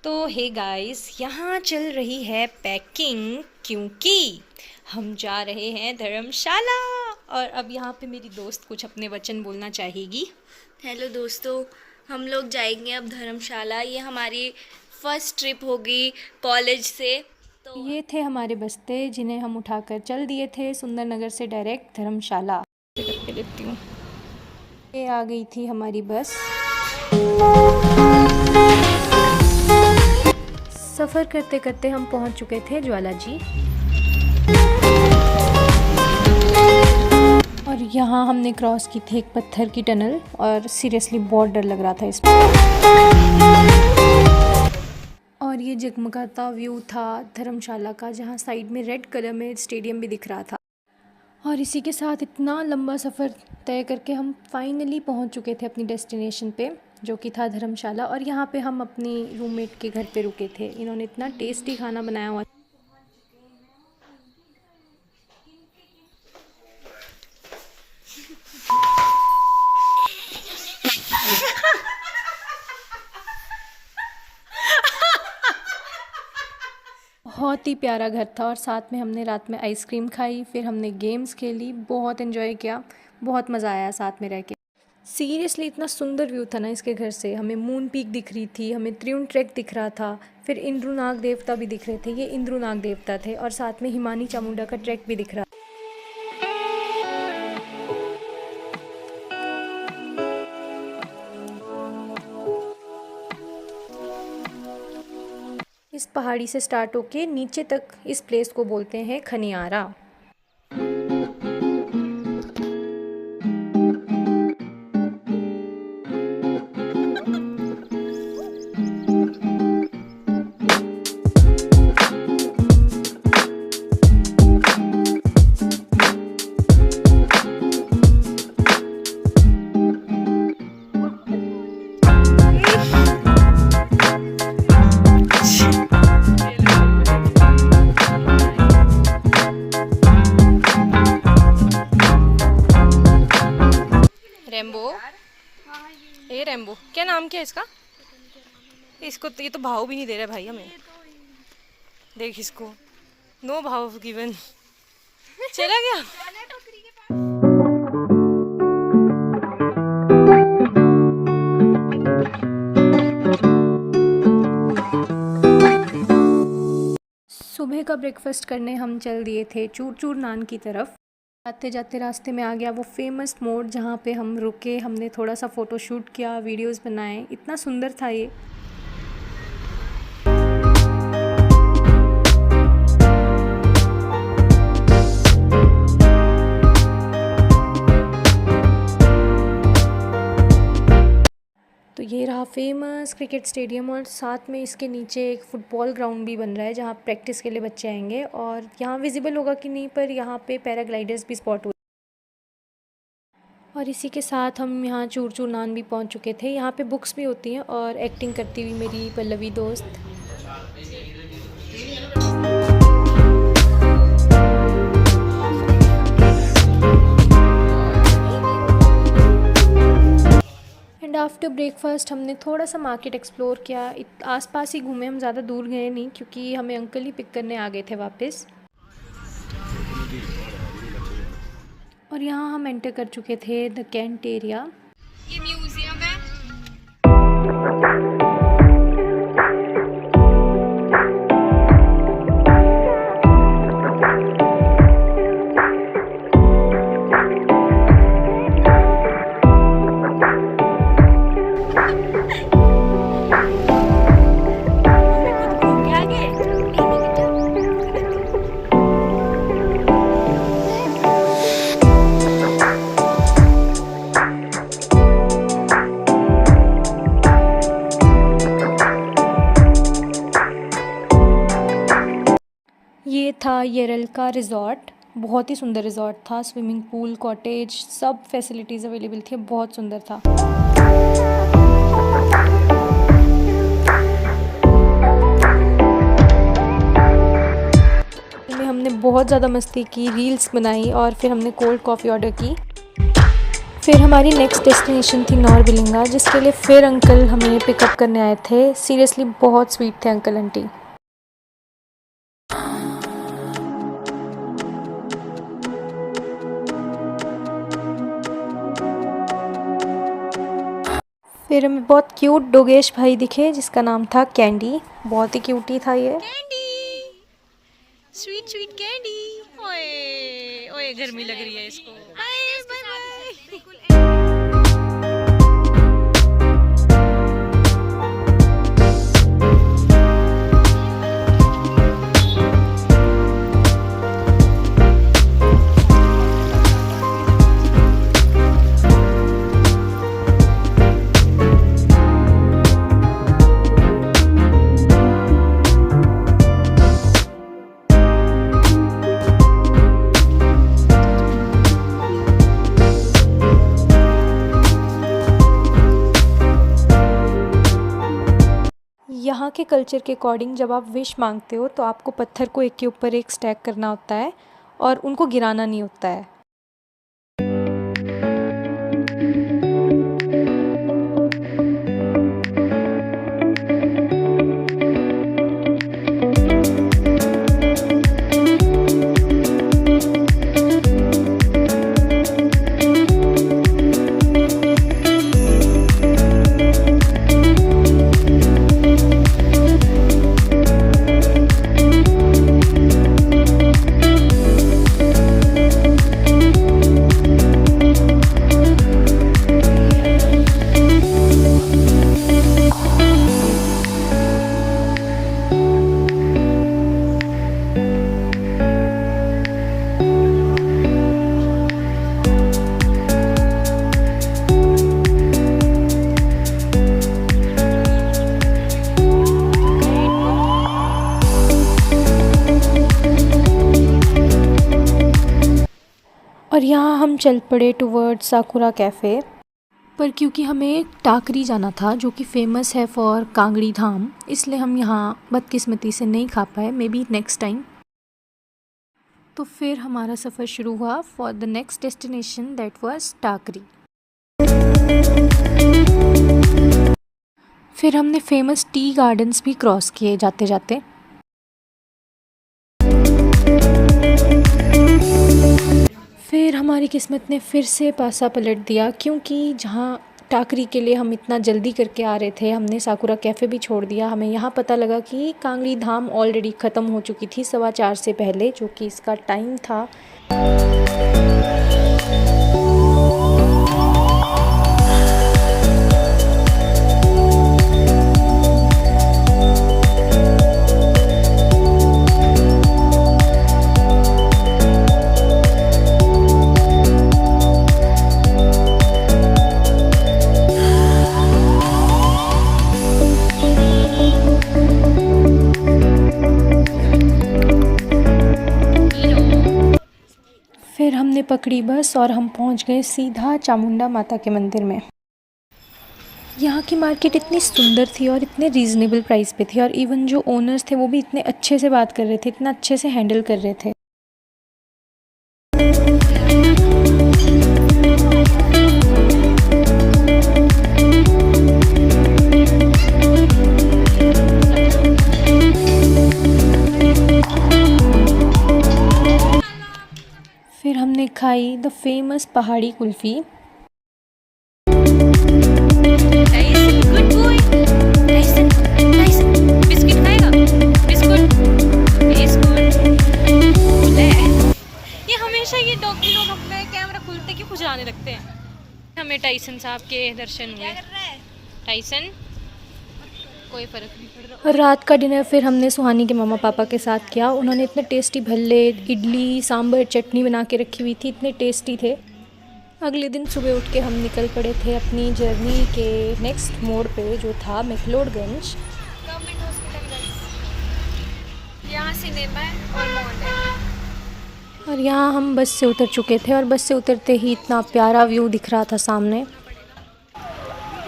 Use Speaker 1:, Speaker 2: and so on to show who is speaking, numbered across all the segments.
Speaker 1: तो hey guys, यहाँ चल रही है पैकिंग क्योंकि हम जा रहे हैं धर्मशाला। और अब यहाँ पे मेरी दोस्त कुछ अपने वचन बोलना चाहेगी।
Speaker 2: हेलो दोस्तों, हम लोग जाएंगे अब धर्मशाला। ये हमारी फर्स्ट ट्रिप होगी कॉलेज से। तो
Speaker 1: ये थे हमारे बस्ते जिन्हें हम उठाकर चल दिए थे सुंदरनगर से डायरेक्ट धर्मशाला। करके लेती हूँ। ये आ गई थी हमारी बस। सफ़र करते करते हम पहुँच चुके थे ज्वाला जी। और यहाँ हमने क्रॉस की थी एक पत्थर की टनल और सीरियसली बहुत डर लग रहा था इसमें। और ये जगमगाता व्यू था धर्मशाला का, जहाँ साइड में रेड कलर में स्टेडियम भी दिख रहा था। और इसी के साथ इतना लंबा सफ़र तय करके हम फाइनली पहुँच चुके थे अपनी डेस्टिनेशन पे, जो कि था धर्मशाला। और यहाँ पे हम अपनी रूममेट के घर पे रुके थे। इन्होंने इतना टेस्टी खाना बनाया हुआ। बहुत ही प्यारा घर था। और साथ में हमने रात में आइसक्रीम खाई, फिर हमने गेम्स खेली, बहुत एंजॉय किया, बहुत मज़ा आया साथ में रह के। सीरियसली इतना सुंदर व्यू था ना इसके घर से। हमें मून पीक दिख रही थी, हमें त्रिउंड ट्रैक दिख रहा था, फिर इंद्रुनाग देवता भी दिख रहे थे। ये इंद्रुनाग देवता थे। और साथ में हिमानी चामुंडा का ट्रैक भी दिख रहा। इस पहाड़ी से स्टार्ट होके नीचे तक इस प्लेस को बोलते हैं खनियारा। रेम्बो, ये रेम्बो क्या नाम क्या है इसका? इसको तो, ये तो भाव भी नहीं दे रहा भाई हमें। देख इसको, नो भाव गिवन। चला गया। सुबह का ब्रेकफास्ट करने हम चल दिए थे चूर चूर नान की तरफ। जाते जाते रास्ते में आ गया वो फेमस मोड़ जहाँ पे हम रुके। हमने थोड़ा सा फ़ोटो शूट किया, वीडियोस बनाए। इतना सुंदर था ये। तो ये रहा फेमस क्रिकेट स्टेडियम। और साथ में इसके नीचे एक फुटबॉल ग्राउंड भी बन रहा है जहाँ प्रैक्टिस के लिए बच्चे आएंगे। और यहाँ विजिबल होगा कि नहीं, पर यहाँ पे पैराग्लाइडर्स भी स्पॉट हुए। और इसी के साथ हम यहाँ चूर चूर नान भी पहुँच चुके थे। यहाँ पे बुक्स भी होती हैं और एक्टिंग करती हुई मेरी पल्लवी दोस्त। एंड आफ्टर ब्रेकफास्ट हमने थोड़ा सा मार्केट एक्सप्लोर किया। आसपास ही घूमे, हम ज़्यादा दूर गए नहीं क्योंकि हमें अंकल ही पिक करने आ गए थे वापस। और यहाँ हम एंटर कर चुके थे द कैंट एरिया।
Speaker 2: ये म्यूजियम है।
Speaker 1: ये था येरल का रिज़ॉर्ट। बहुत ही सुंदर रिज़ॉर्ट था। स्विमिंग पूल, कॉटेज, सब फैसिलिटीज़ अवेलेबल थी। बहुत सुंदर था। हमने बहुत ज़्यादा मस्ती की, रील्स बनाई और फिर हमने कोल्ड कॉफ़ी ऑर्डर की। फिर हमारी नेक्स्ट डेस्टिनेशन थी नौरबिलिंगा, जिसके लिए फिर अंकल हमें पिकअप करने आए थे। सीरियसली बहुत स्वीट थे अंकल आंटी। फिर हमें बहुत क्यूट डोगेश भाई दिखे, जिसका नाम था कैंडी। बहुत ही क्यूटी था ये।
Speaker 2: Candy, sweet sweet candy. ओए ओए, गर्मी लग रही है इसको। Bye bye bye.
Speaker 1: यहाँ के कल्चर के अकॉर्डिंग जब आप विश मांगते हो तो आपको पत्थर को एक के ऊपर एक स्टैक करना होता है और उनको गिराना नहीं होता है। और यहाँ हम चल पड़े टुवर्ड्स साकुरा कैफ़े। पर क्योंकि हमें टाकरी जाना था जो कि फ़ेमस है फॉर कांगड़ी धाम, इसलिए हम यहाँ बदकिस्मती से नहीं खा पाए। May be next time. तो फिर हमारा सफ़र शुरू हुआ for the next destination, that was टाकरी। फिर हमने फेमस टी गार्डन्स भी क्रॉस किए जाते जाते। फिर हमारी किस्मत ने फिर से पासा पलट दिया, क्योंकि जहाँ टाकरी के लिए हम इतना जल्दी करके आ रहे थे, हमने साकुरा कैफ़े भी छोड़ दिया। हमें यहाँ पता लगा कि कांगड़ी धाम ऑलरेडी ख़त्म हो चुकी थी 4:15 से पहले, जो कि इसका टाइम था। फिर हमने पकड़ी बस और हम पहुंच गए सीधा चामुंडा माता के मंदिर में। यहाँ की मार्केट इतनी सुंदर थी और इतने रीज़नेबल प्राइस पे थी, और इवन जो ओनर्स थे वो भी इतने अच्छे से बात कर रहे थे, इतना अच्छे से हैंडल कर रहे थे। फिर हमने खाई द फेमस पहाड़ी kulfi.
Speaker 2: Tyson, good boy. Tyson, Tyson, biscuit खाएगा? बिस्कुट, बिस्कुट। ले। ये हमेशा ये डॉगी लोग अपना कैमरा खुलते क्यों खुजाने लगते हैं? हमें टाइसन साहब के दर्शन हुए। टाइसन, कोई फ़र्क नहीं पड़ रहा।
Speaker 1: रात का डिनर फिर हमने सुहानी के मामा पापा के साथ किया। उन्होंने इतने टेस्टी भल्ले, इडली, सांभर, चटनी बना के रखी हुई थी, इतने टेस्टी थे। अगले दिन सुबह उठ के हम निकल पड़े थे अपनी जर्नी के नेक्स्ट मोड़ पे, जो था मैक्लोडगंज।
Speaker 2: गवर्नमेंट हॉस्पिटल गाइस, यहाँ सिनेमा है और मॉल है।
Speaker 1: और यहाँ हम बस से उतर चुके थे, और बस से उतरते ही इतना प्यारा व्यू दिख रहा था सामने।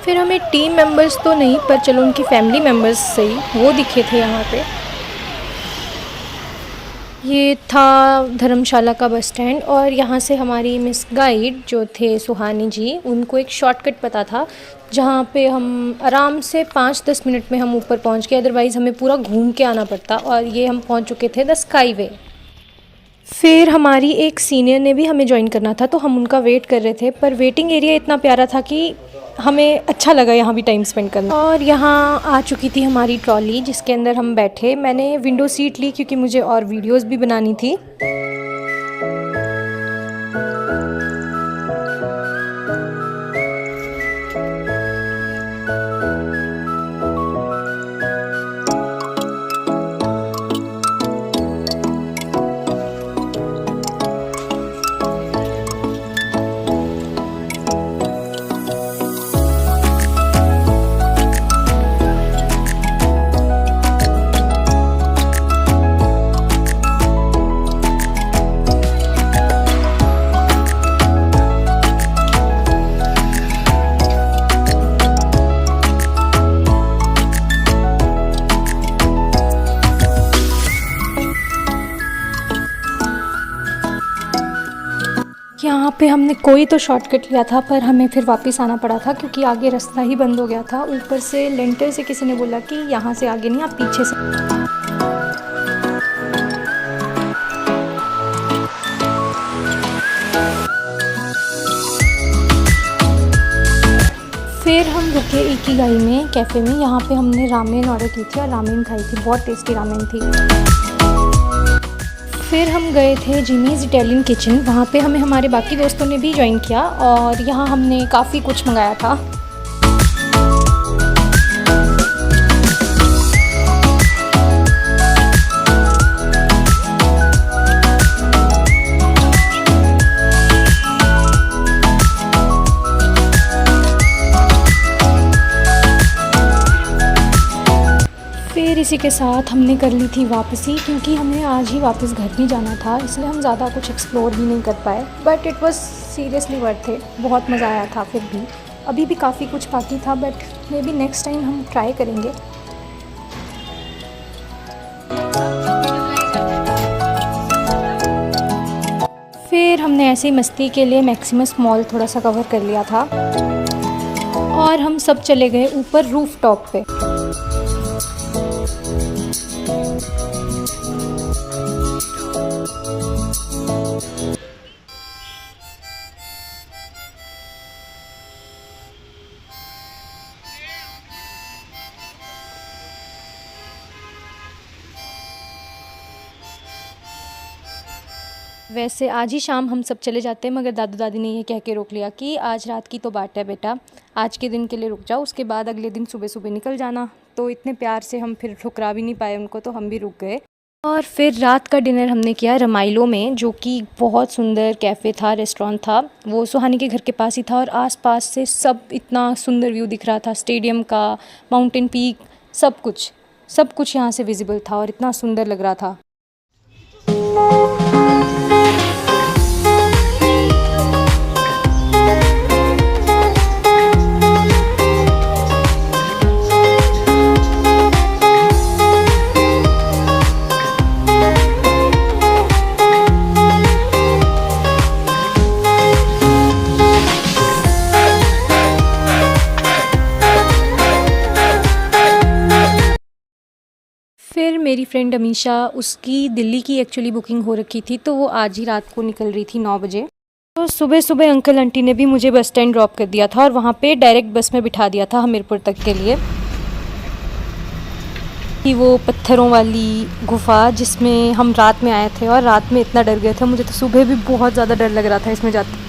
Speaker 1: फिर हमें टीम मेंबर्स तो नहीं, पर चलो उनकी फैमिली मेंबर्स सही, वो दिखे थे यहाँ पे। ये था धर्मशाला का बस स्टैंड और यहाँ से हमारी मिस गाइड जो थे सुहानी जी, उनको एक शॉर्टकट पता था जहाँ पे हम आराम से 5-10 मिनट में हम ऊपर पहुँच गए, अदरवाइज़ हमें पूरा घूम के आना पड़ता। और ये हम पहुँच चुके थे द स्काई वे। फिर हमारी एक सीनियर ने भी हमें ज्वाइन करना था तो हम उनका वेट कर रहे थे, पर वेटिंग एरिया इतना प्यारा था कि हमें अच्छा लगा यहाँ भी टाइम स्पेंड करना। और यहाँ आ चुकी थी हमारी ट्रॉली जिसके अंदर हम बैठे। मैंने विंडो सीट ली क्योंकि मुझे और वीडियोस भी बनानी थी। यहाँ पे हमने कोई तो शॉर्टकट लिया था पर हमें फिर वापस आना पड़ा था क्योंकि आगे रास्ता ही बंद हो गया था। ऊपर से लेंटर से किसी ने बोला कि यहाँ से आगे नहीं, आप पीछे से। फिर हम रुके इकिगाई में कैफ़े में। यहाँ पे हमने रामेन ऑर्डर की थी और रामेन खाई थी, बहुत टेस्टी रामेन थी। फिर हम गए थे जिमीज़ इटालियन किचन, वहाँ पे हमें हमारे बाकी दोस्तों ने भी ज्वाइन किया और यहाँ हमने काफ़ी कुछ मंगाया था। फिर इसी के साथ हमने कर ली थी वापसी क्योंकि हमें आज ही वापस घर भी जाना था, इसलिए हम ज़्यादा कुछ एक्सप्लोर भी नहीं कर पाए। But it was seriously worth it, बहुत मज़ा आया था। फिर भी अभी भी काफ़ी कुछ बाकी था, but may be next time हम ट्राई करेंगे। फिर हमने ऐसे ही मस्ती के लिए मैक्सिमस मॉल थोड़ा सा कवर कर लिया था और हम सब चले गए ऊपर रूफ टॉप पे। वैसे आज ही शाम हम सब चले जाते हैं, मगर दादू दादी ने ये कह के रोक लिया कि आज रात की तो बात है बेटा, आज के दिन के लिए रुक जाओ, उसके बाद अगले दिन सुबह सुबह निकल जाना। तो इतने प्यार से हम फिर ठुकरा भी नहीं पाए उनको, तो हम भी रुक गए। और फिर रात का डिनर हमने किया रमाइलो में, जो कि बहुत सुंदर कैफ़े था, रेस्टोरेंट था। वो सुहानी के घर के पास ही था और आसपास से सब इतना सुंदर व्यू दिख रहा था, स्टेडियम का, माउंटेन पीक, सब कुछ यहाँ से विजिबल था और इतना सुंदर लग रहा था। फिर मेरी फ्रेंड अमीशा, उसकी दिल्ली की एक्चुअली बुकिंग हो रखी थी, तो वो आज ही रात को निकल रही थी 9 बजे। तो सुबह सुबह अंकल आंटी ने भी मुझे बस स्टैंड ड्रॉप कर दिया था और वहाँ पे डायरेक्ट बस में बिठा दिया था हमीरपुर तक के लिए। कि वो पत्थरों वाली गुफा जिसमें हम रात में आए थे और रात में इतना डर गए थे, मुझे तो सुबह भी बहुत ज़्यादा डर लग रहा था इसमें जाते।